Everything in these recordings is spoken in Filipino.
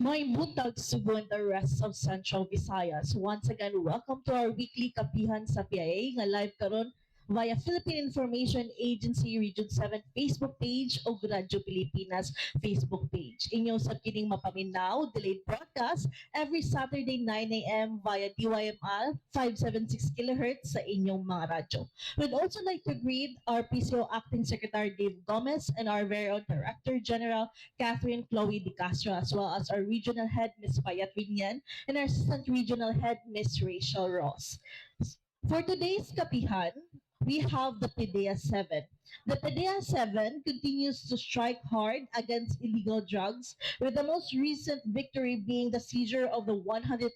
My butag Cebu and the rest of Central Visayas. Once again, welcome to our weekly Kapihan sa PIA nga live karon via Philippine Information Agency Region 7 Facebook page o Radyo Pilipinas Facebook page. Inyo sa kining mapaminaw, delayed broadcast every Saturday 9 a.m. via DYMR 576 kHz sa inyong mga radyo. We'd also like to greet our PCO Acting Secretary Dave Gomez and our very own Director General Catherine Chloe Di Castro, as well as our regional head, Ms. Payat Vignan, and our assistant regional head, Ms. Rachel Ross. For today's Kapihan, we have the PDEA 7. The PDEA 7 continues to strike hard against illegal drugs, with the most recent victory being the seizure of the 136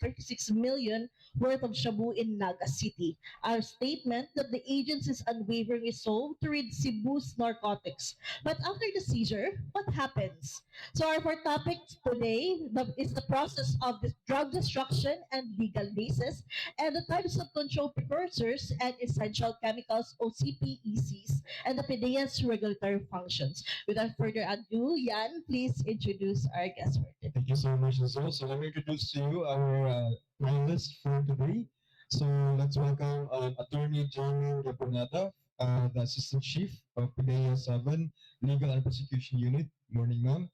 million worth of shabu in Naga City. Our statement that the agency's unwavering resolve to rid Cebu's narcotics. But after the seizure, what happens? So our fourth topic today is the process of this drug destruction and legal basis, and the types of control precursors and essential chemicals OCPECs, and the PDEA's regulatory functions. Without further ado, Jan, please introduce our guest for today. Thank you so much, Azul. So let me introduce to you our panelists for today. So let's welcome Attorney Johnny Yapunada, the Assistant Chief of PDEA 7 Legal and Prosecution Unit. Morning, ma'am.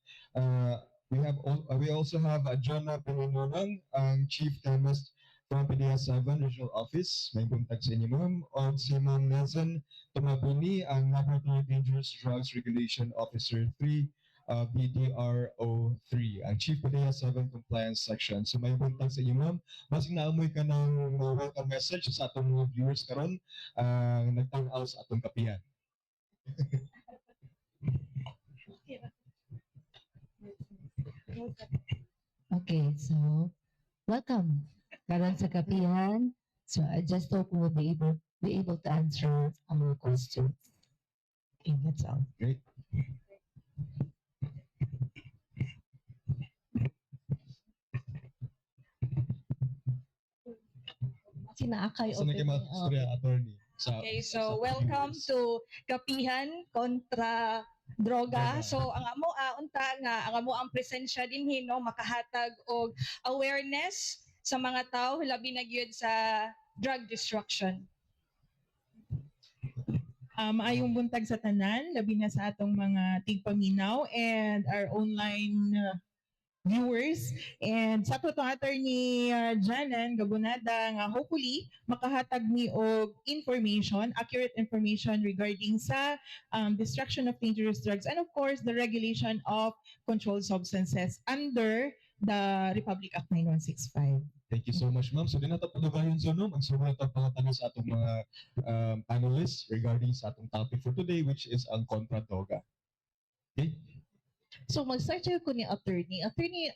We also have Jonah Pinanonang, Chief Chemist from PDEA 7 Regional Office. May buntag sa inyo, ma'am. O si Ma'am Nelson Tumabini, ang Laboratory Dangerous Drugs Regulation Officer 3 BDRO3, ang Chief PDEA 7 Compliance Section. So may buntag sa inyo, ma'am. Basing naamoy ka ng welcome message sa atong mga viewers karon, nagtanaw sa atong kapihan. Okay, so welcome. Karon sa kapihan. So I just hope we'll be able to answer our questions. Okay, that's all. Great. Sinaakay Sa naging mga storya, attorney. Okay, so welcome to Kapihan kontra Droga. So ang amo unta nga ang amo ang presensya dinhi no makahatag og awareness sa mga tao labi na gyud sa drug destruction. Ayong buntag sa tanan, labi na sa atong mga tigpaminaw and our online viewers. And sa to attorney Janan Gabunada nga hopefully makahatag ni og information, accurate information regarding sa destruction of dangerous drugs and of course the regulation of controlled substances under the Republic Act 9165. Thank you so much, ma'am. So, din natin patugayon sa no, magsumunod ang mga tanong sa atong mga panelists regarding sa atong topic for today, which is ang kontra droga. Okay? So mag-start ko ni attorney. Attorney,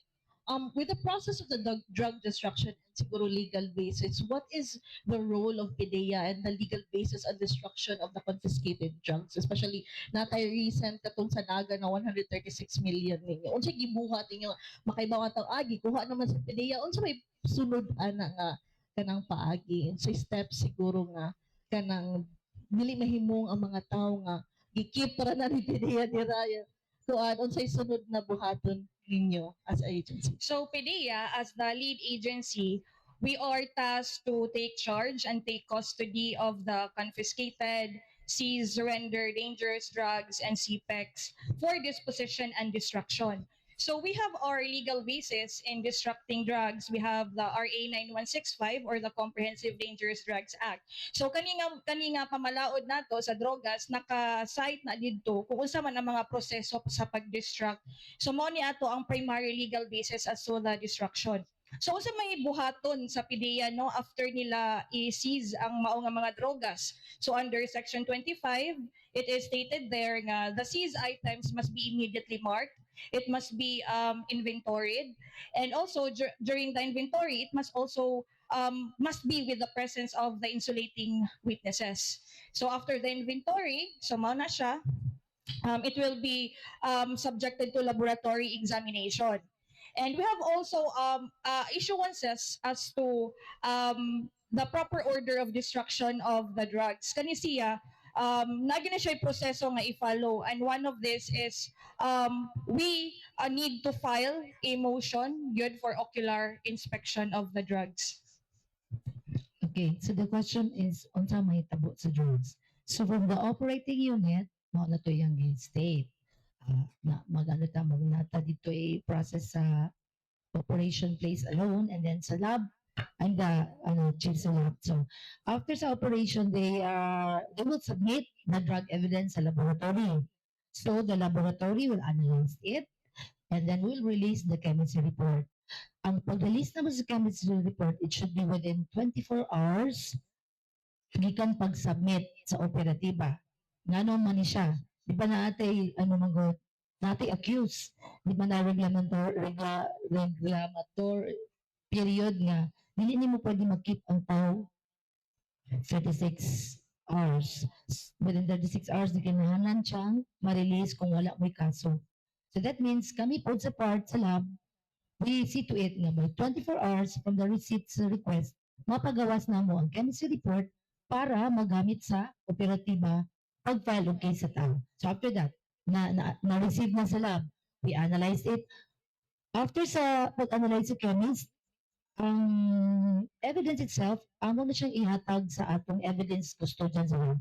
with the process of the drug destruction and siguro legal basis, what is the role of PDEA and the legal basis and destruction of the confiscated drugs, especially natay recent katong sa Naga na 136 million ninyo. Unsa gibuhat ninyo makaibawa taw agi kuha naman sa PDEA, unsa may sunod ana nga kanang paagi, unsa steps siguro nga kanang dili mahimong ang mga tawo nga gikip para na ni PDEA dira kuan unsay sunod na buhaton ninyo as agency? So PDEA as the lead agency, we are tasked to take charge and take custody of the confiscated, seized, surrendered, dangerous drugs and CPECs for disposition and destruction. So we have our legal basis in destructing drugs. We have the RA 9165 or the Comprehensive Dangerous Drugs Act. So kaninga pamalaod nato sa drogas naka-cite na didto kung unsa man ang mga proseso sa pag-destruct. So mao ni ato ang primary legal basis as to the destruction. So unsa may buhaton sa PDEA no after nila i-seize ang mao nga mga drogas. So under section 25, it is stated there nga the seized items must be immediately marked. It must be inventoried, and also during the inventory, it must also must be with the presence of the insulating witnesses. So after the inventory, so mao na siya, it will be subjected to laboratory examination. And we have also issuances as to the proper order of destruction of the drugs. Kani siya, nagi na siya proseso nga i-follow, and one of this is we need to file a motion good for ocular inspection of the drugs. Okay, so the question is, unsa may tabo sa drugs? So from the operating unit, mao na to yung state. Na magano ta magnata dito process sa operation place alone, and then sa lab and the chief sa lab. So after sa operation, they will submit the drug evidence sa laboratory. So the laboratory will analyze it and then will release the chemistry report. Ang pag-release naman sa chemistry report, it should be within 24 hours gikan pag-submit sa operatiba. Ngano man ni siya? Di ba naatay, naatay accused? Di ba na reclamator period nga, dili nimo pwede mag-keep ang tao 36 hours. Within 36 hours, di kinahanglan siyang ma-release kung wala mo'y kaso. So that means, kami po sa part sa lab, we see to it nga by 24 hours from the receipt sa request, mapagawas na mo ang chemistry report para magamit sa operatiba pag-file og case sa tao. So after that, na-receive na sa lab, we analyze it. After sa pag-analyze sa chemist, ang evidence itself, amo na siyang ihatag sa atong evidence custodian sa lab.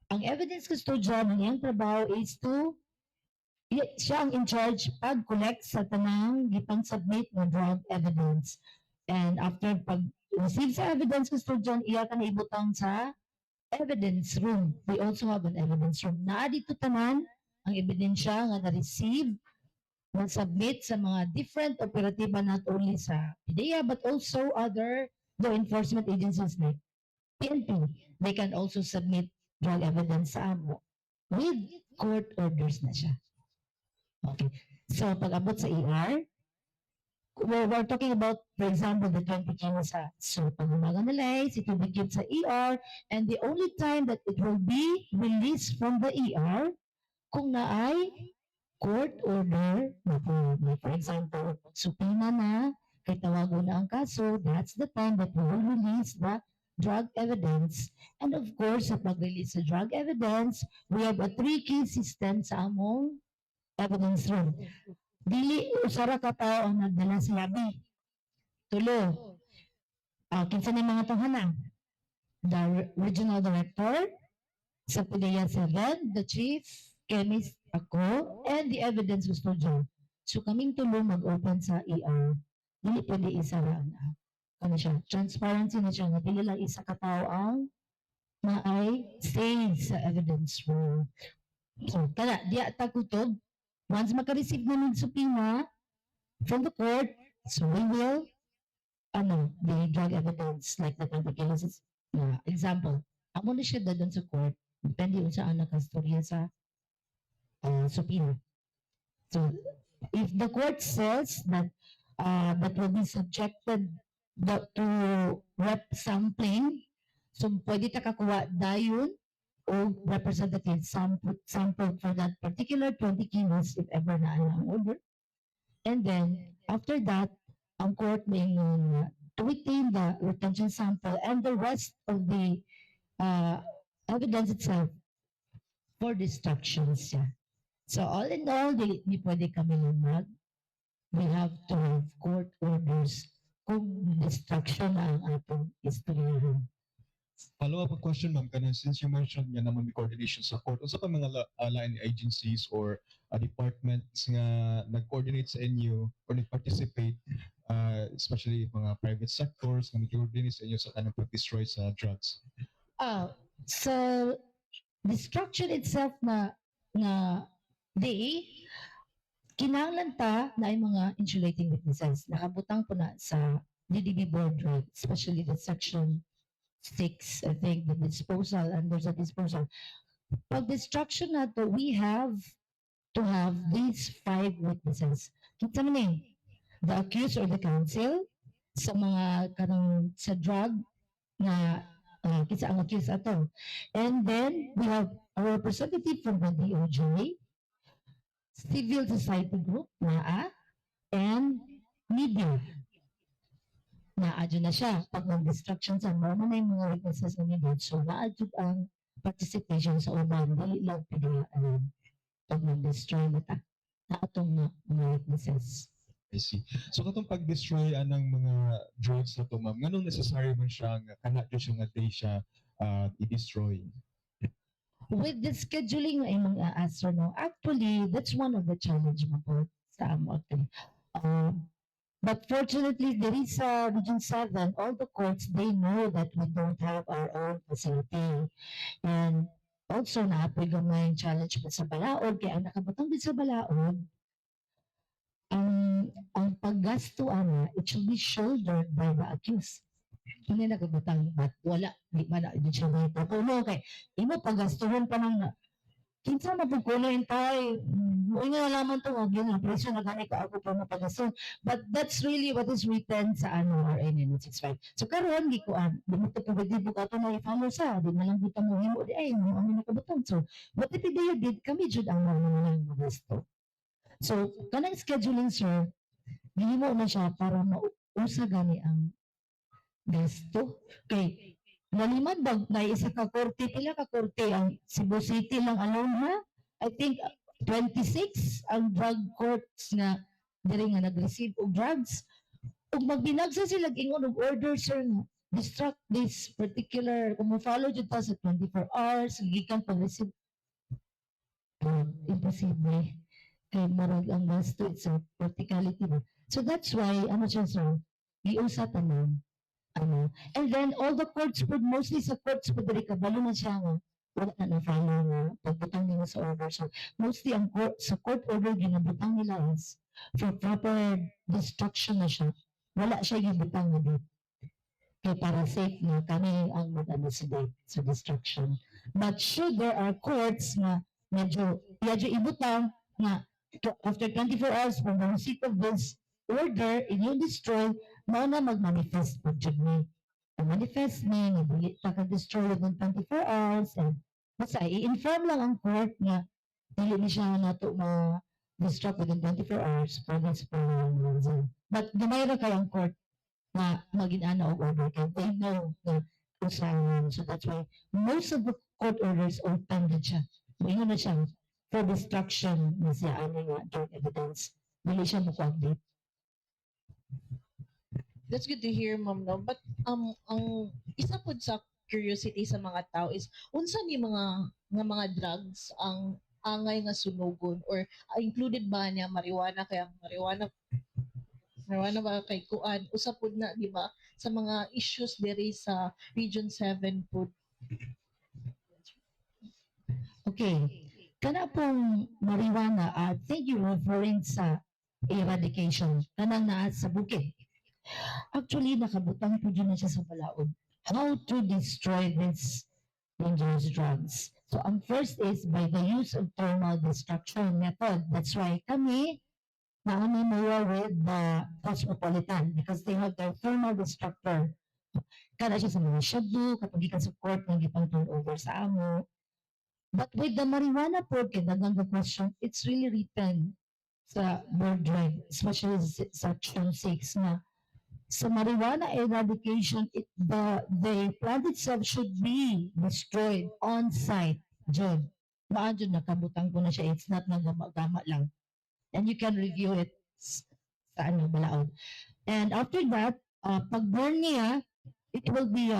Ang evidence custodian, ang iyang trabaho is to siya ang in charge pag-collect sa tanang gipang-submit ng drug evidence. And after pag-receive sa evidence custodian, iya ka na ibutang sa evidence room. We also have an evidence room. Naa dito tanan ang ebidensya nga na-receive, na-submit sa mga different operatiba not only sa PDEA but also other law enforcement agencies like PNP. They can also submit drug evidence sa amo with court orders na siya. Okay. So, pag-abot sa ER, we're talking about, for example, the 20 kilos sa. So, pag mag-analyze, it will be given sa ER, and the only time that it will be released from the ER, kung naay court order, for example, supina na, kay tawago na ang kaso, that's the time that we will release the drug evidence. And of course, sa pag-release sa drug evidence, we have a 3-key system sa among evidence room. Dili usara ka tao ang nagdala sa labi. Tulo. Kinsa ni mga tahanan? The regional director sa PDEA 7, the chief chemist ako, and the evidence custodian. So kaming tulo mag-open sa ER. Dili pwede isa lang. Ano siya? Transparency na siya nga dili lang isa ka tao ang maay say sa evidence room. So kana diya tagutob. Once maka-receive na ng subpoena from the court, so we will, the drug evidence, like the 20 kilos, example, amo na siya dadon sa court, depende kung saan nakastorya sa subpoena. So, if the court says that that will be subjected to rep sampling, so pwede ta kakuha dayon o representative sample for that particular 20 kilos if ever na ang order. And then, after that, ang court may to retain the retention sample and the rest of the evidence itself for destructions. Yeah. So all in all, di pwede kami lumag. We have to have court orders kung destruction na ang atong istoryahan. Follow-up question, ma'am, kana since you mentioned nga naman may coordination sa court, unsa pa mga line agencies or departments nga nag-coordinate sa inyo or nag-participate, especially mga private sectors nga nag-coordinate sa inyo sa kanang pag-destroy sa drugs? So destruction itself na kinahanglan ta na ay mga insulating witnesses. Nakabutang po na sa DDB board, right? Especially the section 6, I think, the disposal, and there's a disposal. Pag destruction na to, we have to have these 5 witnesses. Kita mo na the accused or the counsel sa mga kanang sa drug na kita ang accused ato. And then we have a representative from the DOJ, civil society group, and media. Naadyo na siya. Pag mag-destruction sa mga na yung mga witnesses na nila. So naadyo ang participation sa uban, dili lang pinayaan pag mag-destroy na atong mga witnesses. I see. So katong pag-destroy anang mga drugs na to, ma'am, nganong necessary man siya nga kana jud siya nga day siya i-destroy? With the scheduling ay mga answer no, actually, that's one of the challenge mo po sa amo. But fortunately, there is Region 7, all the courts, they know that we don't have our own facility. And also, naapoy gamay challenge pa sa balaod, kaya ang nakabutang din sa balaod, ang paggasto ana, it should be shouldered by the accused. Hindi nakabutang, but wala, di man na, di siya may tapuno, kay imo paggastuhan pa ng kinsa na pag kuno intay, mo nga alaman to nga gina presyo na gani ka ako pa mapagason. But that's really what is written sa ano RA 965. So karon di ko di mo to pwede buka to na i-follow sa di na lang buta mo himo di ay mo ang nakabutang. So what if you did kami jud ang mga nang gusto. So kanang scheduling sir, gihimo na siya para mausa gani ang gasto. Kay nalimad bag na isa ka korte, pila ka korte ang Cebu City lang alone ha? I think 26 ang drug courts nga diri nga nag-receive og drugs. Ug magbinagsa sila ingon og order sir nga distract this particular kung mo-follow jud ta sa 24 hours gikan pag-receive imposible kay marag ang gasto it's a practicality ba. So that's why ano siya sir giusa tanan ano. And then all the courts would mostly sa courts po diri kabalo na siya nga wala na na-follow nga pagbutang nila sa order. So mostly ang court, sa court order ginabutang nila is for proper destruction na siya. Wala siya gibutang nga dito. Kaya para safe na kami ang mag-elucidate sa destruction. But should there are courts na medyo ibutang na after 24 hours from the receipt of this order, inyong destroy, mao na mag-manifest po jud ni. Ang manifest ni nga dili ta ka destroy within 24 hours and basta i-inform lang ang court nga dili ni siya nato ma-destruct within 24 hours for this reason. But gamay ra kay ang court na magin-ana og order kay they know na usahan. So that's why most of the court orders open din siya. Ingon na siya for destruction na siya ano nga drug evidence. Dili siya mo-update. That's good to hear, ma'am, no? But ang isa po sa curiosity sa mga tao is unsa ni mga drugs ang angay nga sunugon or included ba niya marijuana kaya marijuana ba kay kuan usa pud na di ba sa mga issues diri sa Region 7 po. Okay. Kana pong marijuana, I think you're referring sa eradication. Kanang naa sa bukid. Actually, nakabutang po dyan na siya sa balaod. How to destroy these dangerous drugs. So, ang first is by the use of thermal destruction method. That's why kami, naami more with the Cosmopolitan because they have their thermal destructor. Kada siya sa mga shadow, kapag ikan sa court, nang ipang turn over sa amo. But with the marijuana po, kinagang the question, it's really written sa board drive, especially section 6 na sa marijuana eradication, the plant itself should be destroyed on site. Jud. Maan jud nakabutang ko na siya. It's not nagama lang. And you can review it sa ano, balaod. And after that, pag burn niya, it will be,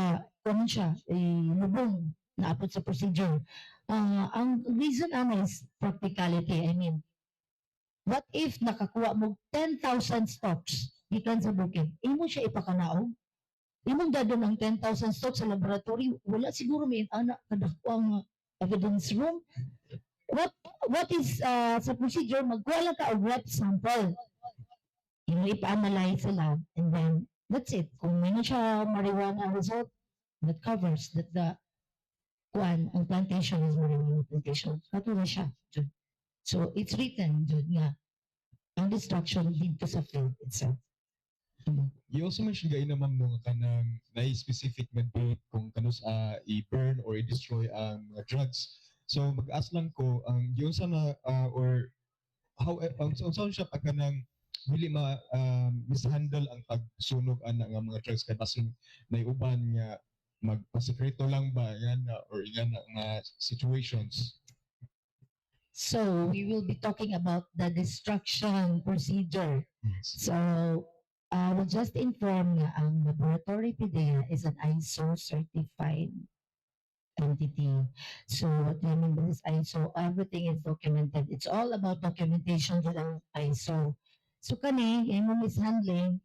kung siya, lubong na apot sa procedure. Ang reason is practicality. I mean, what if nakakuha mo 10,000 stocks gikan sa bukid? Imo siya ipakanaog? Imong dadon ang 10,000 stocks sa laboratory, wala siguro may anak kadako ang evidence room. What is sa procedure, magkuha lang ka og rep sample. Imo ipa-analyze sa lab and then that's it. Kung may na siya marijuana result, that covers that the ang plantation is marijuana plantation. Kato na siya. Jud. So it's written jud nga ang destruction dito sa field itself. You also mentioned gaina ma'am no nga kanang na-specific nga date kung kanus i-burn or i-destroy ang mga drugs. So mag-ask lang ko ang yun sa na or how unsa siya pag kanang dili mishandle ang pagsunog ana nga mga drugs kay basin nay uban nga magpasekreto lang ba yan or yan nga situations? So we will be talking about the destruction procedure. So I will just inform nga ang Laboratory PIDEA is an ISO certified entity. So what do you mean by this ISO? Everything is documented. It's all about documentation with ang ISO. So kani, yung mishandling,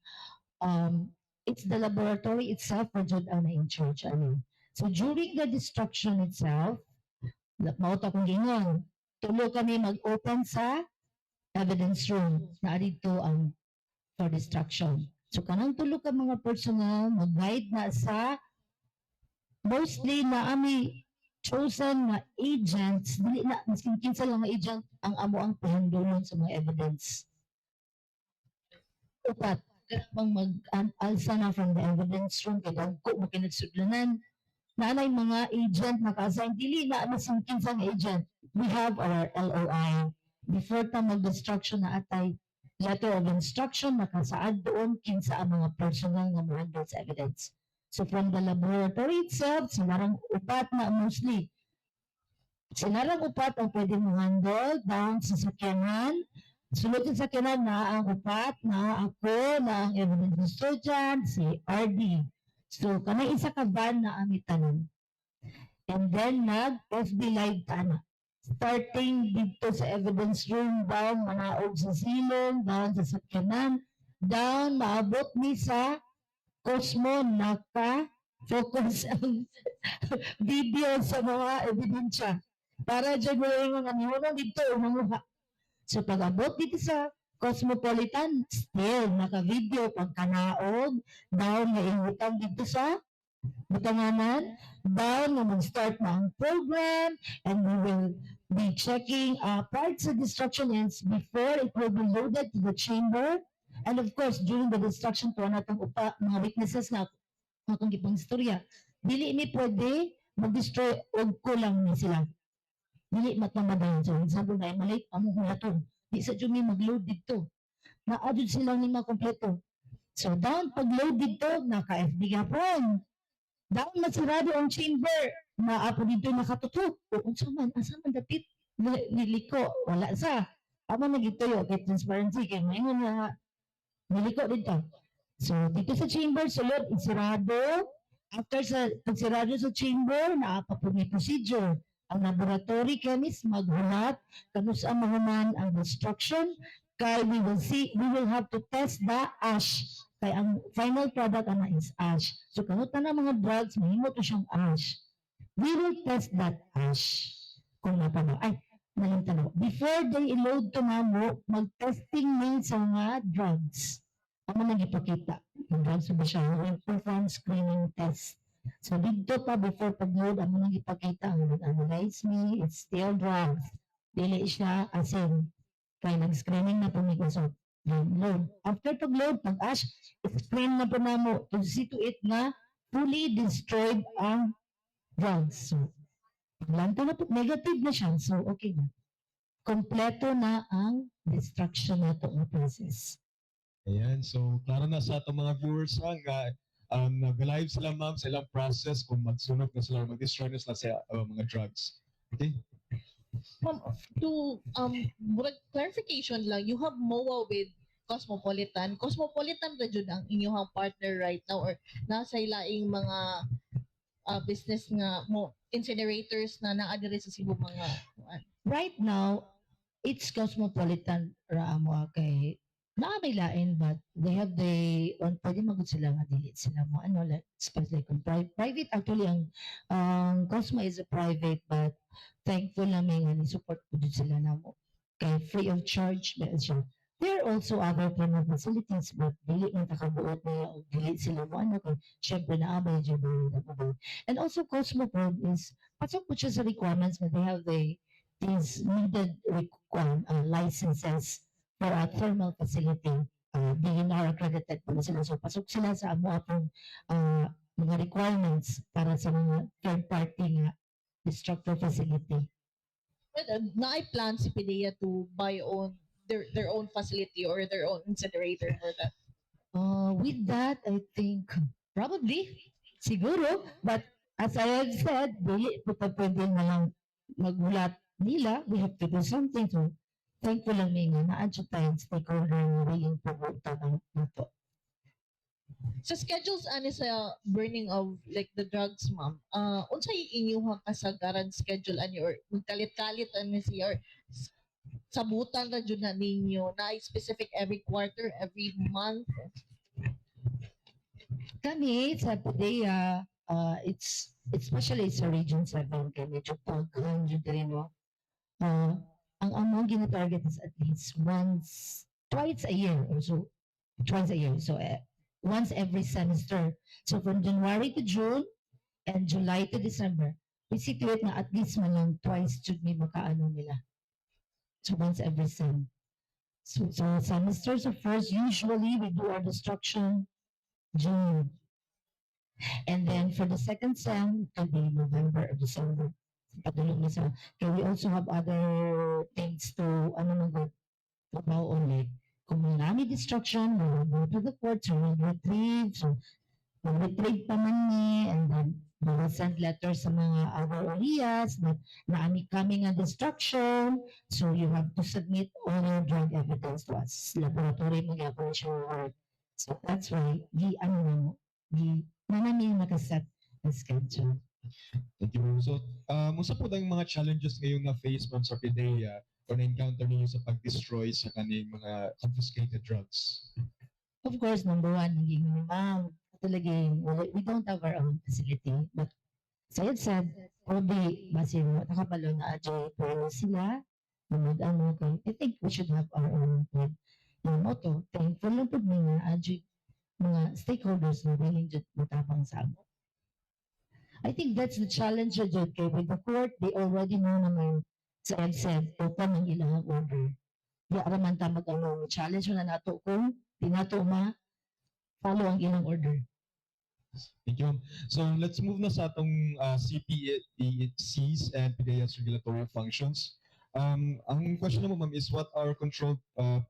it's the laboratory itself na jud ang in charge. Ano. So during the destruction itself, mauta kong gingon, tulo kami mag-open sa evidence room na dito ang for destruction. So kanang tulo ka mga personnel mag-guide na sa mostly na ami chosen na agents, dili na maskin kinsa lang nga agent ang amo ang pahandulon sa mga evidence. Upat, bang mag-alsa na from the evidence room kay dagko mo kinagsudlanan nanay mga agent naka-assign dili na maskin kinsa nga agent. We have our LOI before ta mag-destruction na atay letter of instruction nakasaad doon kinsa ang mga personal nga mo-handle sa evidence. So from the laboratory itself, sinarang upat na mostly. Sinarang upat ang pwede mo handle down sa sakyanan. Sulod sa sakyanan na ang upat na ako, na ang evidence custodian, si RD. So kanang isa ka van na ang itanon. And then nag-FB live ta na. Starting dito sa evidence room, down manaog sa silong, down sa sakyanan, down maabot ni sa Cosmo naka-focus ang video sa mga ebidensya. Para dyan mo yung mga dito, umanguha. So pag-abot dito sa Cosmopolitan, still naka-video pagkanaog, down nga ingutang dito sa butanganan, down nga mag-start na ang program, and we will be checking parts of destruction ends before it will be loaded to the chamber. And of course, during the destruction to natong mga witnesses na akong gipang istorya, dili ni pwede mag-destroy og kulang ni sila. Dili matamadayon. So, example na malate among hulaton. Di sa dyan may mag-load dito. Naadod silang ni mga kompleto. So, down pag-load dito, naka-FB gapon. Down masarado ang chamber. Naapo dito nakatutok. Kung man, asa man dapit niliko. Wala sa. Ama nagituyo kay transparency. Kaya ngayon nga niliko dito. So, dito sa chamber, sulod, isirado. After sa pagsirado sa chamber, naapa po may procedure. Ang laboratory chemist maghulat, kanus ang mahuman ang destruction, kay we will have to test the ash. Kay ang final product ana is ash. So, kanutan na mga drugs, mahimo to siyang ash. We will test that ash. Kung napano. Ay, nalintanaw. Before they load to namo, mag-testing din sa mga drugs. Ano nagipakita? Yung drugs ba siya? We'll perform screening test. So dito pa before pag-load, ano nagipakita? Ang nag-analyze me, it's still drugs. Dili siya asin. Kaya nag-screening na po ni Kusot. Load. After pag-load, pag-ash, screen na po na mo to see to it na fully destroyed ang drugs. So, paglanto na po, negative na siya. So, okay na. Kompleto na ang destruction na itong process. Ayan, so klaro na sa atong mga viewers nga nag-live sila ma'am sa ilang process kung magsunog na sila, mag-destroy na sila sa mga drugs. Okay? Ma'am, to clarification lang, you have MOA with Cosmopolitan. Cosmopolitan ra jud ang inyong partner right now or nasa ilaing mga business nga mo incinerators na naa diri sa Cebu mga Right now, it's Cosmopolitan ra amo kay may lain but they have pwede magud sila nga dili sila mo ano like especially kung private actually ang Cosmo is a private but thankful namin nga ni support po din sila na mo kay free of charge ba siya. There are also other kind of facilities but dili man takabuot na dili sila mo ano kay syempre naabay dyan ba. And also Cosmo Prod is pasok po siya sa requirements na they have these needed licenses for a thermal facility. DNR accredited po sila. So, pasok sila sa amo atong mga requirements para sa mga third party nga destructor facility. but naay plan si PIDEA to buy their own facility or their own incinerator for that. With that, I think probably Siguro, but as I have said, dili po ta pwede na lang magbulat nila. We have to do something. So, thankful lang may nga na-adjust tayong stakeholder na willing to vote na to. Sa schedules ani sa burning of like the drugs, ma'am. Unsay inyuha kasagaran schedule ani or magkalit-kalit ani siya or sabutan ra jud na ninyo na specific every quarter, every month. Kami sa PDEA, it's especially sa Region 7 kay medyo paghan jud diri no. Ang among gina-target is at least twice a year or so. Twice a year. So once every semester. So from January to June and July to December, we situate na at least man lang twice jud may makaano nila. So once every sem. So semesters of first, usually we do our destruction June. And then for the second sem, it can be November or December. Padulong na sa. Okay, we also have other things to, ano na good, about only. Kung may nami destruction, we will go to the court, so we'll retrieve, so we'll retrieve pa man ni, and then we will send letters sa mga other areas na naami kami nga destruction, so you have to submit all your drug evidence to us. Laboratory mag-operation work. So that's why, nanami nakaset the schedule. Thank you, ma'am. So, musta po tayong mga challenges ngayon na face mo sa PDEA o na-encounter ninyo sa pag-destroy sa kaning mga confiscated drugs? Of course, number one, naging ma'am, talagang, we don't have our own facility, but sayad said, probably, base mo, nakapalo na adjay, pero sila, ano, I think we should have our own with yung motto, thankful lang po mga adjay, mga stakeholders na willing jud matapang sa amo. I think that's the challenge jud kay with the court, they already know naman, sayad said, total ng ilang order. Di araman ta mag-ano, challenge na nato kung di nato follow ang ilang order. Thank you, ma'am. So, let's move na sa atong CPECs and PDEA's regulatory functions. Ang question naman, ma'am, is what are controlled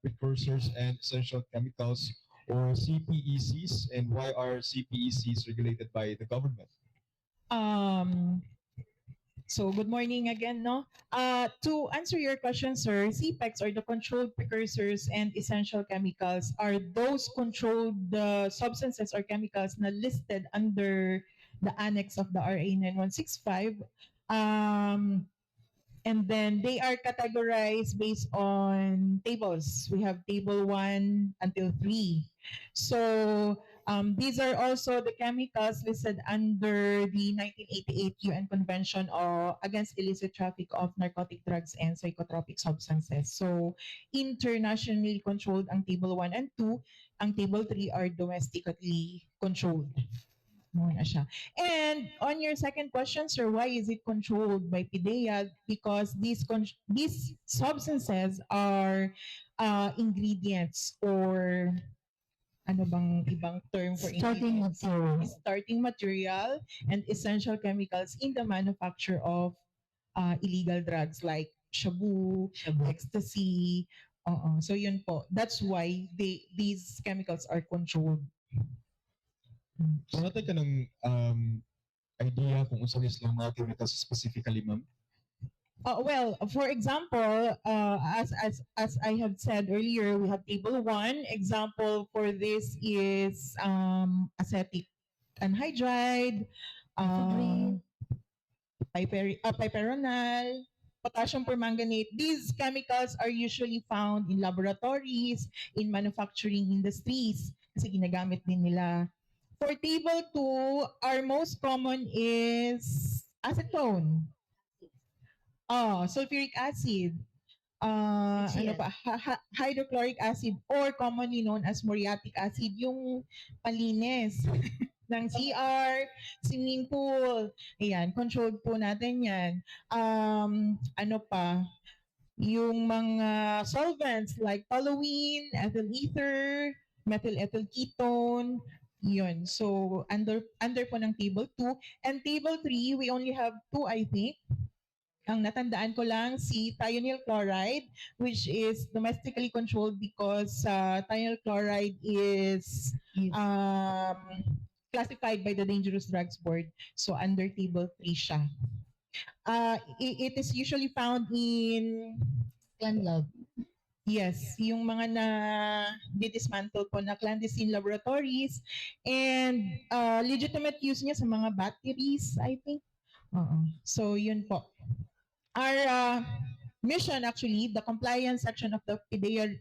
precursors and essential chemicals or CPECs, and why are CPECs regulated by the government? So good morning again, no? To answer your question, sir, CPECs or the controlled precursors and essential chemicals are those controlled substances or chemicals na listed under the annex of the RA 9165. And then they are categorized based on tables. We have table 1 until 3. So these are also the chemicals listed under the 1988 UN Convention Against Illicit Traffic of Narcotic Drugs and Psychotropic Substances. So internationally controlled ang table 1 and 2. Ang table 3 are domestically controlled. Muna siya. And on your second question, sir, why is it controlled by PDEA? Because these substances are ingredients or ano bang ibang term for Starting ingredients? material. Starting material and essential chemicals in the manufacture of illegal drugs like shabu, ecstasy. So yun po. That's why these chemicals are controlled. So, natin ka ng idea kung unsa ni silang mga chemicals specifically, ma'am? Well, for example, as I have said earlier, we have table 1. Example for this is acetic anhydride, piperonal, potassium permanganate. These chemicals are usually found in laboratories, in manufacturing industries, kasi ginagamit din nila. For table 2, our most common is acetone. Sulfuric acid. Ano pa? Hydrochloric acid or commonly known as muriatic acid, yung palinis ng CR, swimming pool. Ayan, controlled po natin yan. Ano pa? Yung mga solvents like toluene, ethyl ether, methyl ethyl ketone, yun. So, under po ng table 2. And table 3, we only have 2, I think. Ang natandaan ko lang, si thionyl chloride, which is domestically controlled because thionyl chloride is classified by the Dangerous Drugs Board. So under Table 3 siya. It is usually found in, Clan love. yes, yung mga na dismantle po na clandestine laboratories and legitimate use niya sa mga batteries, I think. So yun po. Our mission actually, the compliance section of the PDEA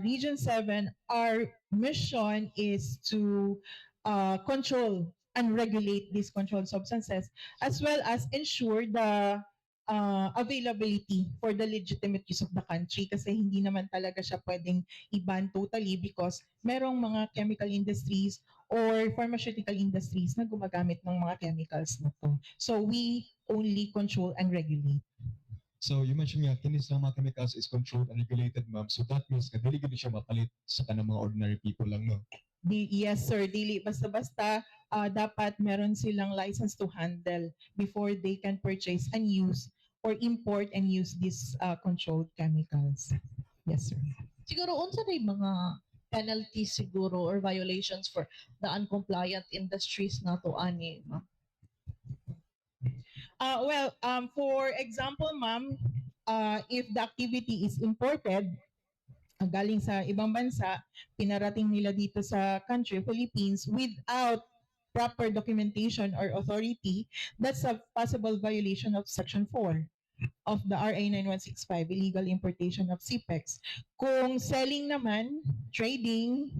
Region 7, our mission is to control and regulate these controlled substances as well as ensure the availability for the legitimate use of the country kasi hindi naman talaga siya pwedeng i-ban totally because merong mga chemical industries or pharmaceutical industries na gumagamit ng mga chemicals na to. So we only control and regulate. So you mentioned nga kini sa mga chemicals is controlled and regulated, ma'am. So that means nga dili gid siya mapalit sa kanang mga ordinary people lang, no? Yes sir, dili basta-basta dapat meron silang license to handle before they can purchase and use or import and use these controlled chemicals. Yes sir. Siguro unsa na yung mga penalties siguro or violations for the uncompliant industries na to ani, ma'am? For example, ma'am, if the activity is imported, galing sa ibang bansa, pinarating nila dito sa country, Philippines, without proper documentation or authority, that's a possible violation of Section 4 of the RA 9165, illegal importation of CPEX. Kung selling naman, trading,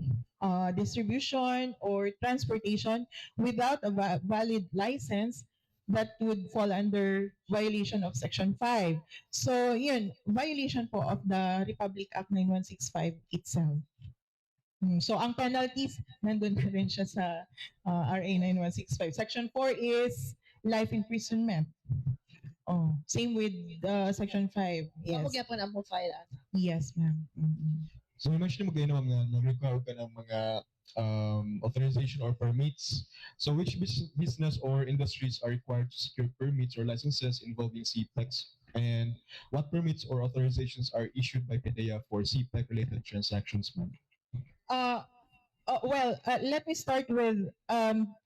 distribution, or transportation without a valid license, that would fall under violation of Section 5. So, yun, violation po of the Republic Act 9165 itself. So, ang penalties, nandun na rin siya sa RA 9165. Section 4 is life imprisonment. Same with Section 5. Yes. Amo gyapon ang mo file ata. Yes, ma'am. So you mentioned mo kayo naman nga nag-require ka ng mga authorization or permits. So which business or industries are required to secure permits or licenses involving CPEX? And what permits or authorizations are issued by PDEA for CPEC related transactions, ma'am? Let me start with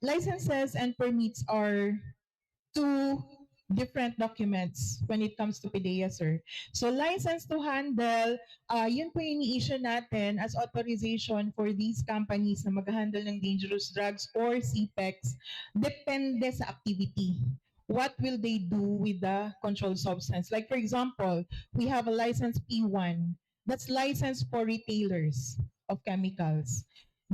licenses and permits are two different documents when it comes to PDEA, sir. So license to handle, yun po yung i-issue natin as authorization for these companies na mag-handle ng dangerous drugs or CPEX, depende sa activity. What will they do with the controlled substance? Like for example, we have a license P1. That's license for retailers of chemicals.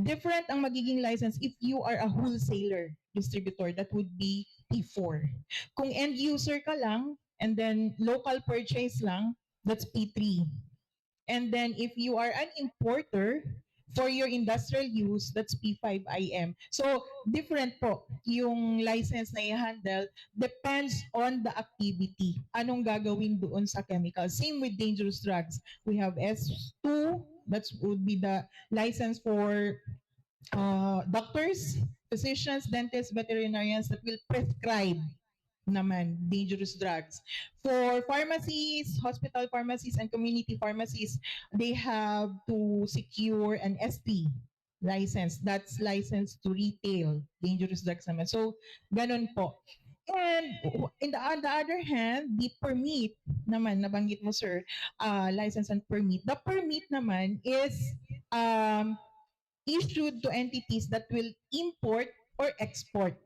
Different ang magiging license if you are a wholesaler distributor, that would be P4. Kung end user ka lang and then local purchase lang, that's P3. And then if you are an importer for your industrial use, that's P5IM. So different po yung license na i-handle, depends on the activity. Anong gagawin doon sa chemical. Same with dangerous drugs. We have S2, that would be the license for doctors, physicians, dentists, veterinarians that will prescribe naman dangerous drugs. For pharmacies, hospital pharmacies, and community pharmacies, they have to secure an ST license. That's license to retail dangerous drugs naman. So, ganun po. And on the other hand, the permit naman, nabanggit mo sir, license and permit. The permit naman is issued to entities that will import or export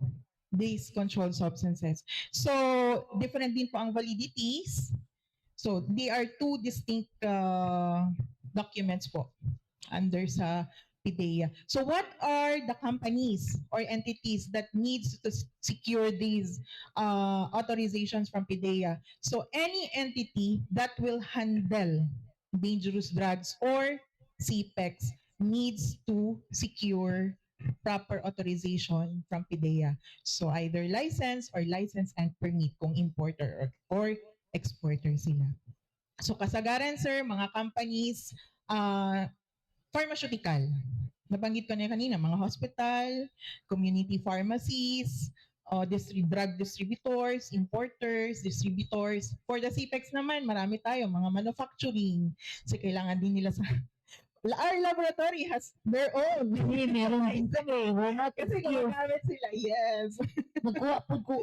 these controlled substances. So, different din po ang validities. So, they are two distinct documents po under sa PDEA. So, what are the companies or entities that needs to secure these authorizations from PDEA? So, any entity that will handle dangerous drugs or CPEX needs to secure proper authorization from PDEA. So either license or license and permit kung importer or exporter sila. So kasagaran sir, mga companies, pharmaceutical. Nabanggit ko na kanina, mga hospital, community pharmacies, drug distributors, importers, distributors. For the CPEX naman, marami tayo, mga manufacturing. Kasi kailangan din nila sa Our laboratory has their own. Hindi, meron din kami. We're not Kasi secure. gumagamit sila, yes. Magkuha po ko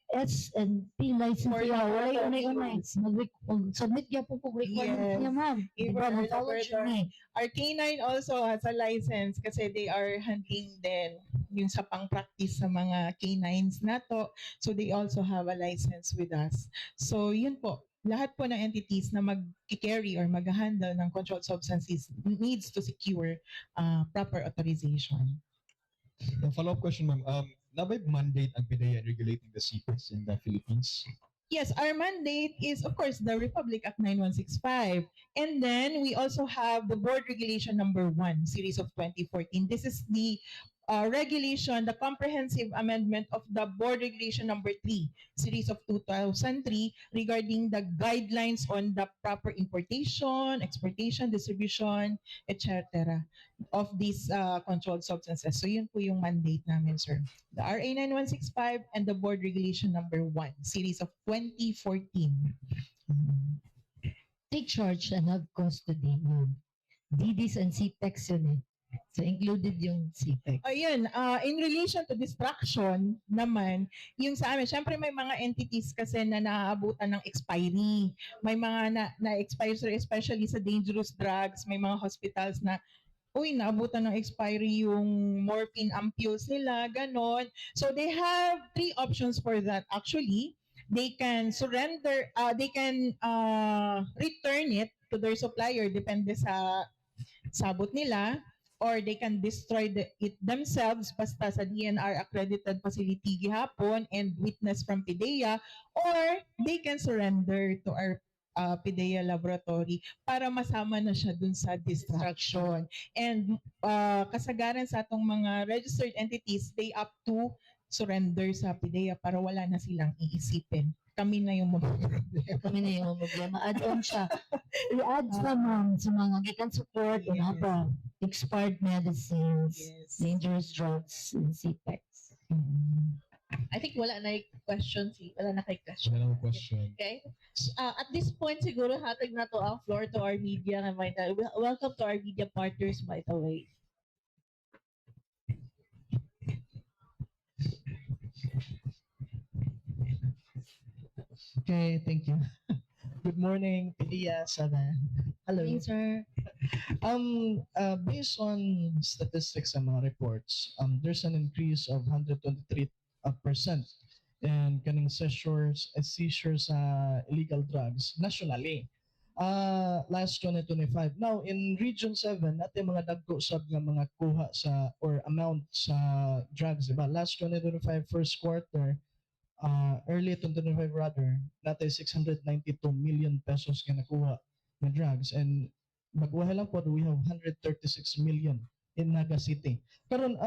S&P license For niya. Wala laboratory unay-unay. Mag-submit niya po ko requirements Yes. niya, ma'am. Even Diba, our na-follow siya laboratory. niya. Our K9 also has a license kasi they are handling din yung sa pang-practice sa mga K9s na to. So they also have a license with us. So yun po, lahat po ng entities na mag-carry or mag-handle ng controlled substances needs to secure proper authorization. A follow-up question, ma'am. Nabay mandate ang PDEA regulating the CPES in the Philippines? Yes, our mandate is, of course, the Republic Act 9165. And then we also have the Board Regulation Number 1, Series of 2014. This is the regulation, the comprehensive amendment of the Board Regulation Number 3, Series of 2003, regarding the guidelines on the proper importation, exportation, distribution, etc. of these controlled substances. So yun po yung mandate namin, sir. The RA 9165 and the Board Regulation Number 1, Series of 2014. Take charge and have custody yun. DDs and CPEX yun eh. So included yung CPEX. Ayun, in relation to distraction naman, yung sa amin, syempre may mga entities kasi na naaabutan ng expiry. May mga na-expire, especially sa dangerous drugs. May mga hospitals na naabutan ng expiry yung morphine ampules nila, ganon. So they have 3 options for that. Actually, they can surrender, they can return it to their supplier, depende sa sabot nila, or they can destroy it themselves basta sa DNR accredited facility gihapon and witness from PIDEA, or they can surrender to our PIDEA laboratory para masama na siya dun sa distraction. And kasagaran sa atong mga registered entities, they up to surrender sa PIDEA para wala na silang iisipin. Kami na yung problema. Kami na yung problema. Add-on siya. I-add sa ma'am sa mga gikan support and Yes. haba. Expired medicines, Yes. dangerous drugs, and CPEX. I think wala na yung question. Wala na kay question. Wala namang question. Okay? At this point, siguro hatag na to ang floor to our media. Welcome to our media partners, by the way. Okay, thank you. Good morning, PDEA 7. Hello. Hey, sir. Based on statistics and mga reports, there's an increase of 123% in kaning seizures sa illegal drugs nationally. Last 2025. Now, in Region 7, natin mga dagko sab nga mga kuha sa or amount sa drugs, diba? Last 2025 first quarter, early 2025 rather, natin 692 million pesos nga nakuha na drugs, and magwahay lang po, we have 136 million in Naga City. Karon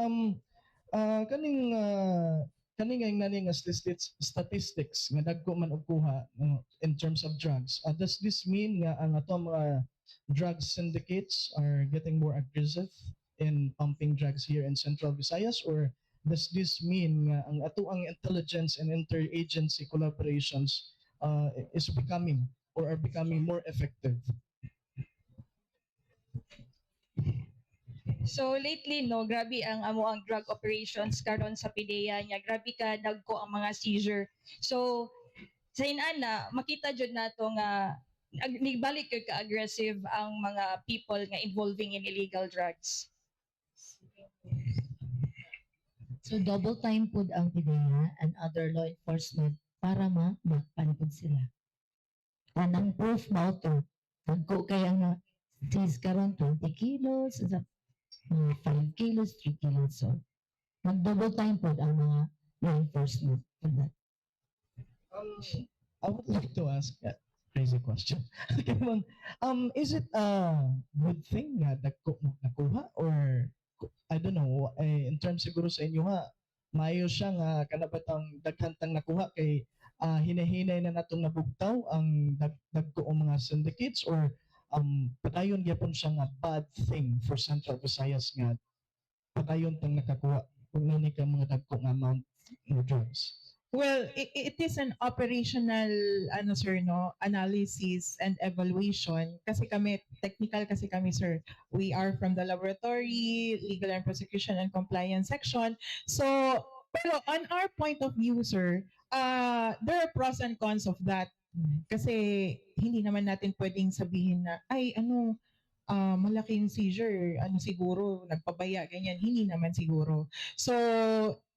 kaning ang nani nga statistics nga dagko man og kuha in terms of drugs. Does this mean nga ang ato mga drug syndicates are getting more aggressive in pumping drugs here in Central Visayas, or does this mean nga ang atuang intelligence and interagency collaborations is becoming or are becoming more effective? So lately no, grabe ang amo ang drug operations karon sa PIDEA nya. Grabe ka dagko ang mga seizure. So sa inana makita jud nato nga nagbalik gyud ka aggressive ang mga people nga involving in illegal drugs. So double time po ang PIDEA and other law enforcement para magpanipod sila. Anang proof mo to. Nagko kaya nga seize karon 20 kilos, 5 kilos, 3 kilos. So, mag-double time po ang mga law enforcement for that. I would like to ask a crazy question. Okay, ma'am. Is it a good thing nga nakuha, or I don't know, in terms siguro sa inyo ha, maayo siya nga kanabatang daghantang nakuha kay hinahinay na natong nabugtaw ang dagko ang mga syndicates, or padayon gyapon siya nga bad thing for Central Visayas nga padayon tang nakakuha kung nani ka mga dagko nga amount ng drugs. Well, it is an operational ano sir no, analysis and evaluation kasi kami technical kasi kami sir. We are from the laboratory, legal and prosecution and compliance section. So, pero on our point of view sir, there are pros and cons of that. Kasi hindi naman natin pwedeng sabihin na ay ano malaki yung seizure, ano siguro, nagpabaya, ganyan. Hindi naman siguro. So,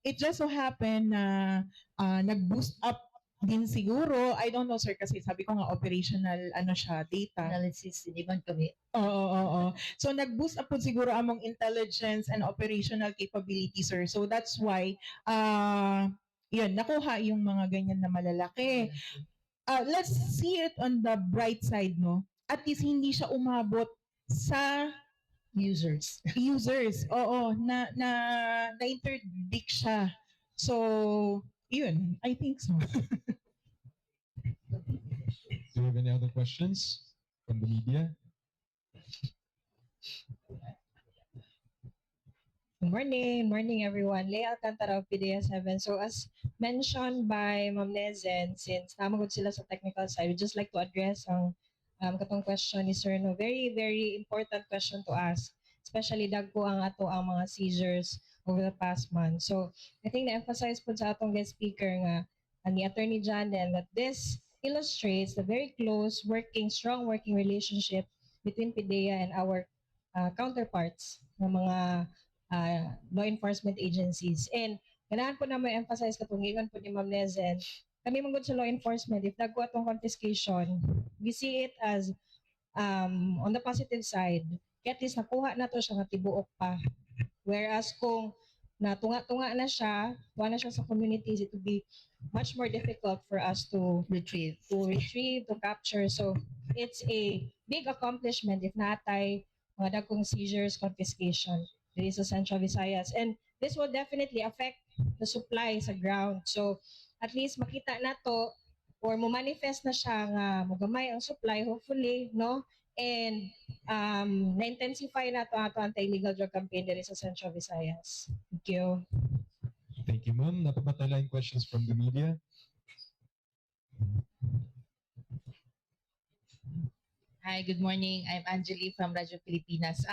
it just so happen na nag-boost up din siguro. I don't know, sir, kasi sabi ko nga operational ano siya, data. Analysis, hindi man kami. Oo. So, nag-boost up po siguro among intelligence and operational capability, sir. So, that's why, yun, nakuha yung mga ganyan na malalaki. Let's see it on the bright side, no? At least hindi siya umabot sa Users. users. Oo, na-interdict siya. So, yun, I think so. Do you have any other questions from the media? Good morning everyone. Leah Alcantara of PDEA 7. So as mentioned by Ma'am Nezen, since namagod sila sa technical side, we just like to address ang katong question ni Sir. No, very important question to ask. Especially dagko ang ato ang mga seizures over the past month. So I think na-emphasize po sa atong guest speaker nga ni Attorney Janen that this illustrates the very close strong working relationship between PDEA and our counterparts ng mga law enforcement agencies. And ganahan po na may emphasize katungigan po ni Ma'am Nezen, kami manggod sa law enforcement, if nagkuha tong confiscation, we see it as on the positive side, kaya at least nakuha na to siya nga tibuok pa. Whereas kung natunga-tunga na siya, tuwa na siya sa communities, it would be much more difficult for us to Retrieve. to capture. So it's a big accomplishment if natay mga dagkong seizures, confiscation diri sa Central Visayas. And this will definitely affect the supply sa ground. So at least makita na to or mo-manifest na siya nga mogamay ang supply hopefully, no? And na-intensify na to ato anti-illegal drug campaign diri sa Central Visayas. Thank you. Thank you, ma'am. Napapatalain questions from the media. Hi, good morning. I'm Angeli from Radyo Pilipinas.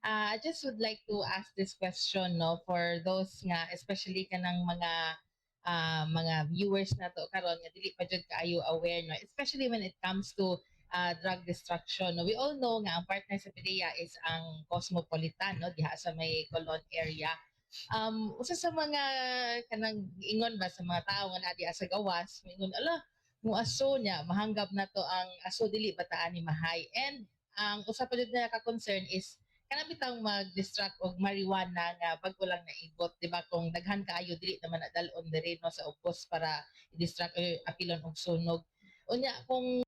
I just would like to ask this question no for those nga especially kanang mga viewers na to karon nga dili pa jud kaayo aware no especially when it comes to drug destruction. No? We all know nga ang partner sa PDEA is ang Cosmopolitan no diha sa may Colon area. Usa sa mga kanang ingon ba sa mga tao nga naa diha sa gawas, ingon ala mo aso niya mahanggap na to ang aso dili bataan ni mahay and ang usa pa jud na ka-concern is kana bitang mag-distract og marijuana nga pag lang naibot di ba kung daghan kaayo dili naman nadalon diri no sa ubos para i-distract o apilon og sunog unya kung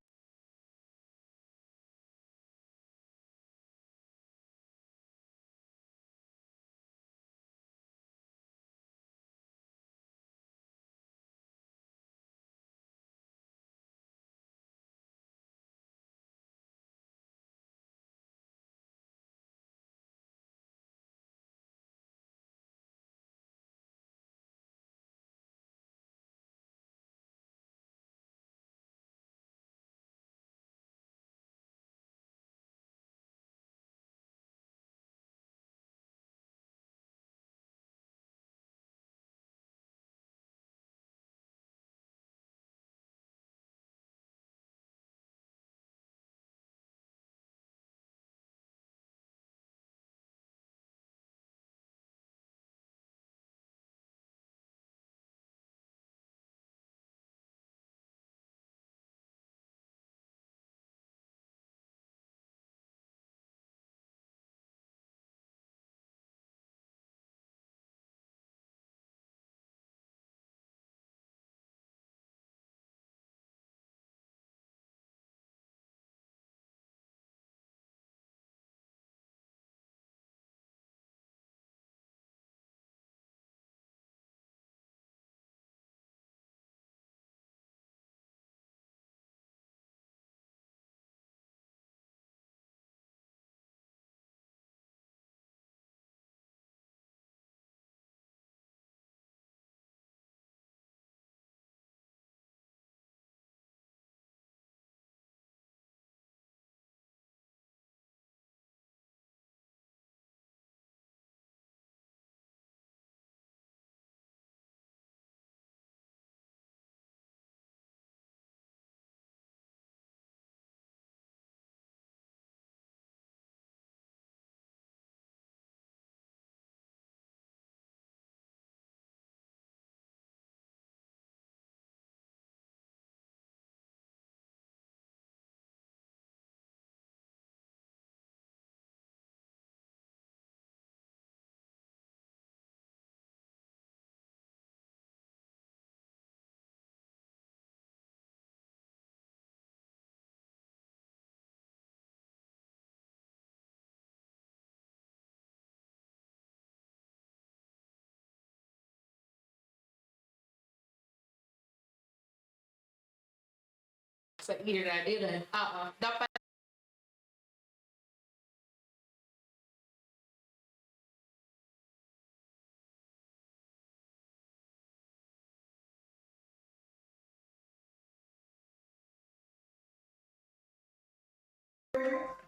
sa ira rin. Oo. Dapat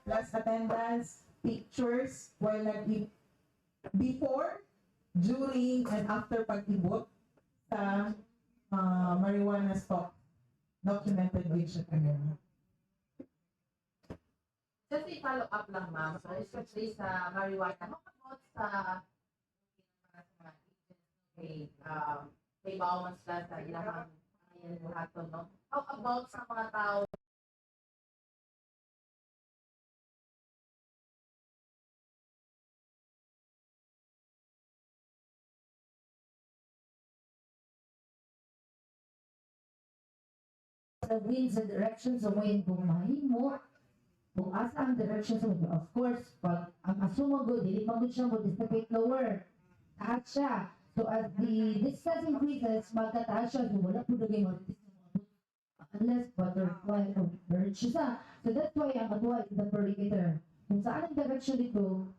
Plus attendance, pictures, while before, during, and after pag-ibot sa marijuana stock. Documented with siya again. Just i-follow up lang, ma'am. So, especially sa marijuana, how about sa mga okay, may bawang sila sa ilang ayan buhaton, no? How about sa mga tao Sa winds and directions sa way kung mahimo, kung asa ang directions mo. Of course, pag ang asumagod, dili magod siya mo, dissipate lower. Taas siya. So as the distance increases, magkataas siya. So wala po naging unless butterfly or bird siya. So that's why ang atuwa is the perimeter. Kung saan ang direction dito,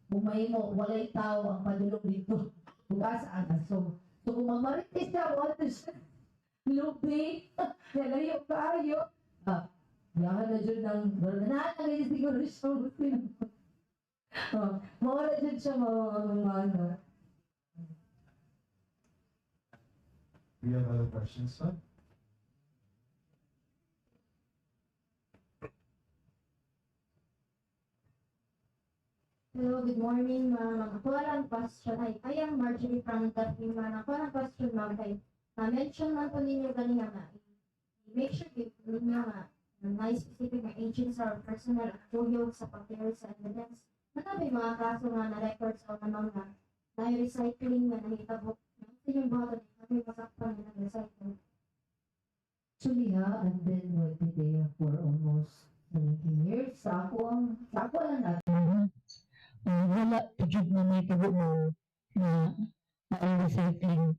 kung mahimo, walay tao ang padulong dito. Kung asa ang aso. So kung mamaritis siya, water siya. Lupi, nalayo kaayo. Yahan na dyan ng nanaan na ganyan siguro siya. Mawala dyan siya ano. We have other questions, sir? Hello, good morning, ma'am. Ako lang question I am Marjorie from Tatima. Ako lang question, ma'am, kay mention man po ninyo kanina nga, make sure ninyo nga na specific na agents or personal tuyog sa pag-clear sa evidence. Ano may mga kaso nga na records o ano nga na recycling na nahitabok. Sa yung bata na kami masakpan na nag-recycle. Actually I've been with Pidea for almost 17 years. Sa ako lang natin. Wala, tujud na may tabo mo na recycling.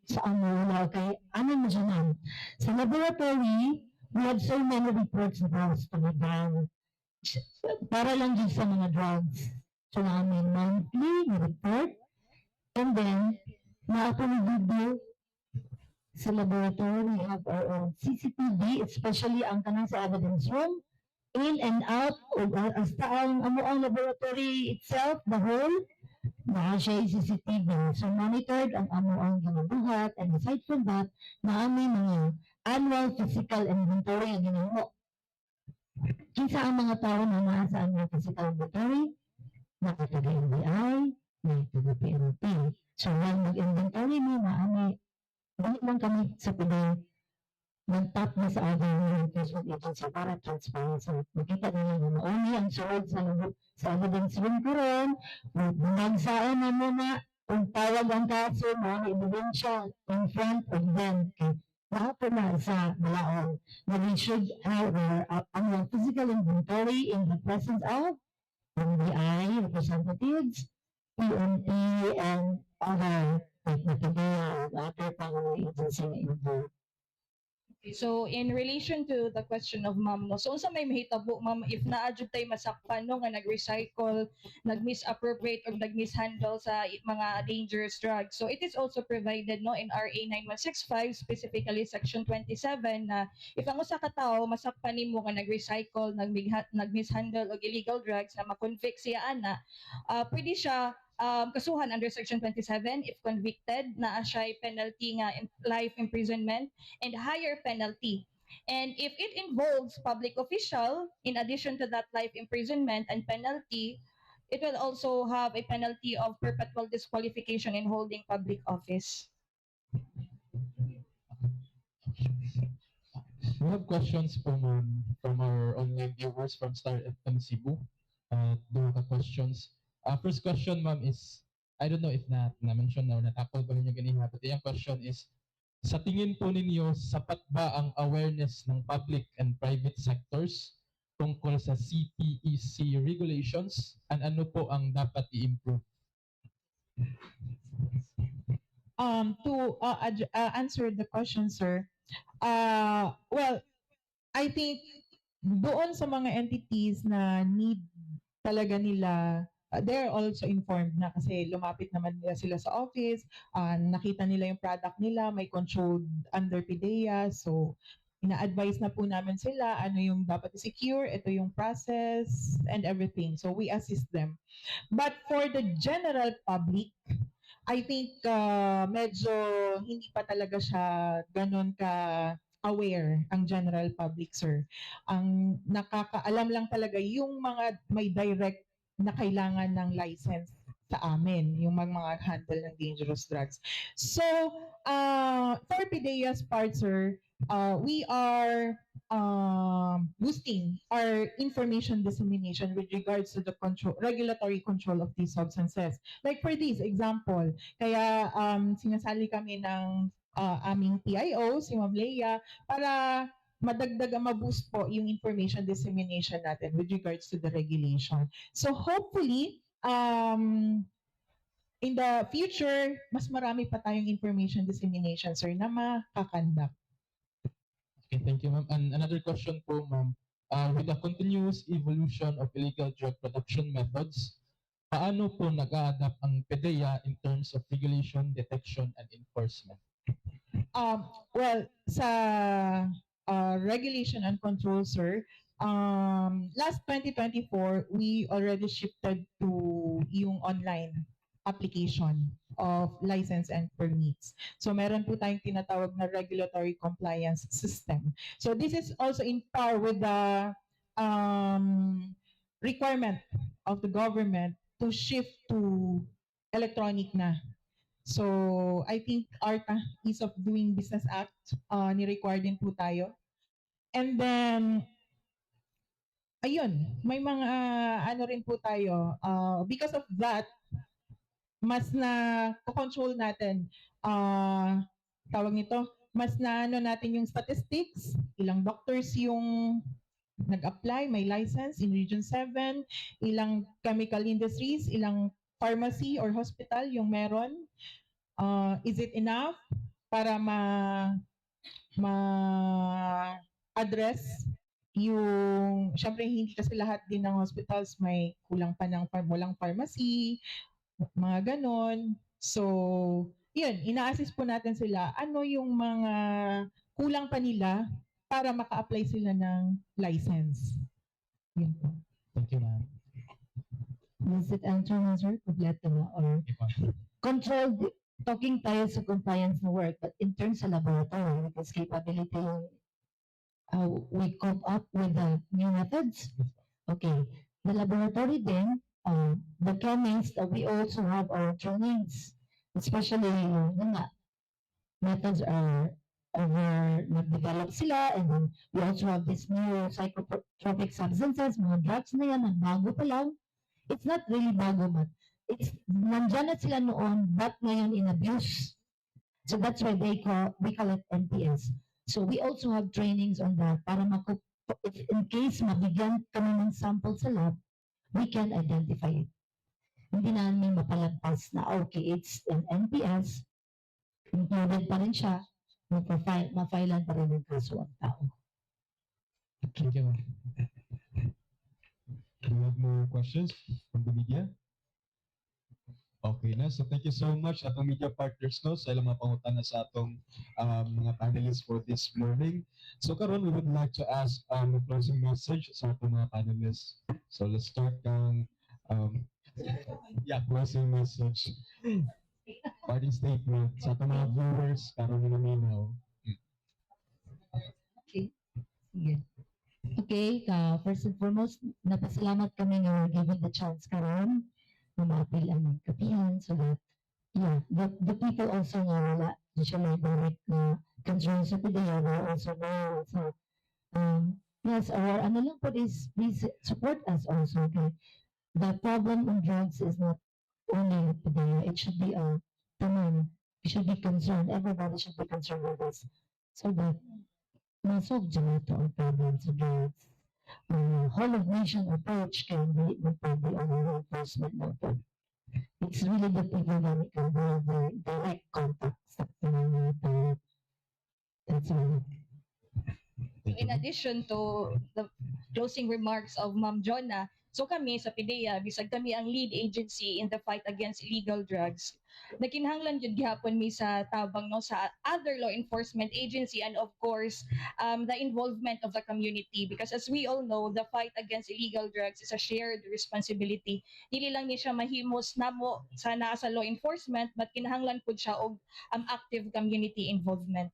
Sa wala kay ano mo siya ma'am. Sa laboratory, we have so many reports about to be done. Para lang din sa mga drugs. So namin monthly report, and then na ako ni video sa laboratory, we have our own CCTV, especially ang kanang sa evidence room, in and out, o hasta ang laboratory itself, the whole, na siya CCTV. So monitored ang amo ang ginabuhat, and aside from that, naami mga annual physical inventory ang ginamo. Kinsa ang mga tao na naa sa annual physical inventory? Nakataga NBI, nakataga PNP. So while mag-inventory mo, naami, dahil lang kami sa Piday, nag-top na sa other enforcement agency para transparency. Makita nila na mauni ang sunod sa evidence room karon, nagsaan na muna kung tawag ang kaso mo na ebidensya in front of them. Okay. Lahat na sa malaon na we should have our physical inventory in the presence of NBI representatives, PNP, and other like Matagaya and other pangalang agency na involved. So in relation to the question of ma'am, no, so unsa may mahitabo ma'am if naadjud tay masakpan no nga nag-recycle, nag-misappropriate or nag-mishandle sa mga dangerous drugs. So it is also provided no in RA 9165, specifically section 27, na if ang usa ka tawo masakpan nimo nga nag-recycle, nag-mishandle og illegal drugs na ma-convict siya ana, pwede siya kasuhan under section 27 if convicted na siya penalty nga life imprisonment and higher penalty. And if it involves public official, in addition to that life imprisonment and penalty, it will also have a penalty of perpetual disqualification in holding public office. We have questions from our online viewers from Star FM Cebu. Duha ka questions. First question, ma'am, is I don't know if na-mention na or natakol ba ninyo ganina, but yung question is, sa tingin po ninyo, sapat ba ang awareness ng public and private sectors tungkol sa CPEC regulations and ano po ang dapat i-improve? To answer the question, sir, well, I think doon sa mga entities na need talaga nila, they're also informed na kasi lumapit naman nila sila sa office, nakita nila yung product nila, may controlled under PIDEA, so ina-advise na po namin sila ano yung dapat i-secure, ito yung process and everything. So we assist them. But for the general public, I think medyo hindi pa talaga siya ganun ka aware ang general public, sir. Ang nakakaalam lang talaga yung mga may direct na kailangan ng license sa amin, yung mga handle ng dangerous drugs. So, for PIDEA's part, sir, we are boosting our information dissemination with regards to the regulatory control of these substances. Like for this example, kaya sinasali kami ng aming PIO, si Ma'am Leia, para madagdag ma-boost po yung information dissemination natin with regards to the regulation. So hopefully, in the future, mas marami pa tayong information dissemination, sir, na makakandak. Okay, thank you, ma'am. And another question po, ma'am. With the continuous evolution of illegal drug production methods, paano po nag-a-adapt ang PDEA in terms of regulation, detection, and enforcement? Well, sa regulation and control, sir, last 2024, we already shifted to yung online application of license and permits. So meron po tayong tinatawag na regulatory compliance system. So this is also in par with the requirement of the government to shift to electronic na. So I think our Ease of Doing Business Act, ni-require din po tayo. And then, ayun, may mga ano rin po tayo. Because of that, mas na control natin, tawag nito, mas na ano natin yung statistics, ilang doctors yung nag-apply, may license in Region 7, ilang chemical industries, ilang pharmacy or hospital yung meron. Is it enough para ma-address yung, syempre hindi kasi lahat din ng hospitals may kulang pa ng walang pharmacy, mga ganon. So, yun, ina-assist po natin sila. Ano yung mga kulang pa nila para maka-apply sila ng license. Yun po. Thank you, ma'am. Does it answer na, sir? Kompleto na? Or controlled, talking tayo sa compliance na work, but in terms sa laboratory, because capability yung how we cope up with the new methods. Okay. The laboratory then, the chemists, we also have our trainings, especially yung nga, methods are nag-develop sila, and then we also have this new psychotropic substances, mga drugs na yan, bago pa lang. It's not really bago, but it's nandyan na sila noon, but ngayon in abuse. So that's why we call it NPS. So we also have trainings on that para if in case mabigyan kami ng sample sa lab, we can identify it. Hindi namin mapalagpas na okay, it's an NPS, included pa rin siya, ma-filean pa rin yung kaso ang tao. Thank you, ma'am. Do you have more questions from the media? Okay na. So thank you so much atong media partners no sa ilang mga pangutana sa atong mga panelists for this morning. So karon we would like to ask a closing message sa atong mga panelists. So let's start ng closing message. Parting statement sa atong mga viewers karon minaminaw. Okay. Sige. Okay, first and foremost, napasalamat kami nga given the chance karon na ma-appeal ang kapihan so that the people also nga wala usually direct na concerns sa PDEA were also there. So yes, our ano lang po is please support us also. Okay, the problem in drugs is not only PDEA, it should be common. We should be concerned. Everybody should be concerned with this so that ma-solve dyan ito ang problem sa drugs. Whole of nation approach can be magpwede on law enforcement method. It's really the people that we can have the direct contact sa mga tao. That's all. Thank In you. addition to the closing remarks of Ma'am Jonna, so kami sa PIDEA, bisag kami ang lead agency in the fight against illegal drugs, nakinahanglan yun gihapon mi sa tabang no sa other law enforcement agency and of course the involvement of the community because as we all know the fight against illegal drugs is a shared responsibility. Dili lang ni siya mahimos namo sa naa sa law enforcement but kinahanglan pud siya og active community involvement.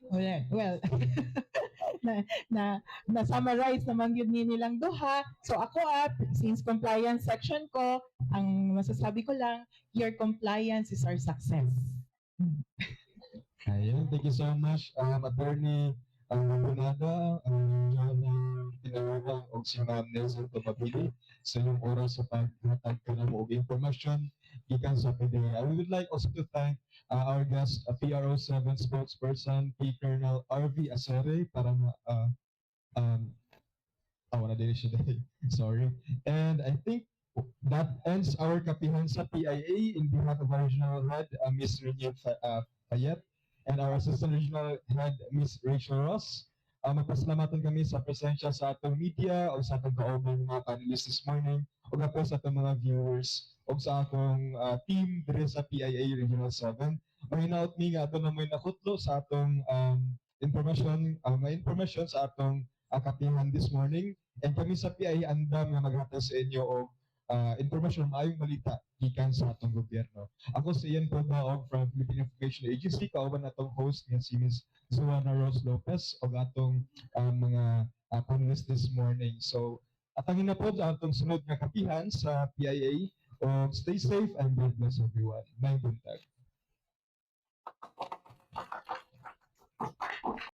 Alright, well, na summarize naman yun ni nilang duha. So ako since compliance section ko, ang masasabi ko lang, your compliance is our success. Ayun, thank you so much, Attorney Bunada, John Tinarang, o si Ma'am Nelson Tomabili sa iyong oras sa paghatag ka ng mga informasyon gikan sa PDEA. I would like also to thank our guest, PRO7 spokesperson, P. Colonel R.V. Acere, para wala din siya dahil. Sorry. And I think that ends our kapihan sa PIA in behalf of our Regional Head, Ms. Renee Fayette, and our Assistant Regional Head, Ms. Rachel Ross. Magpasalamatan kami sa presensya sa atong media o sa atong kauban mga panelists this morning o po sa atong mga viewers o sa akong team dire sa PIA Regional 7. Mahinaot mi nga ato na may nakutlo sa atong may information sa atong kapihan this morning. And kami sa PIA andam nga maghatag sa inyo og informasyon maayong balita gikan sa atong gobyerno. Ako si Ian Podbaog from Philippine Information Agency, kauban atong host nga si Ms. Zuana Rose Lopez o atong mga panelists this morning. So, atangin na po sa atong sunod nga kapihan sa PIA. Stay safe and God bless everyone. May buntag.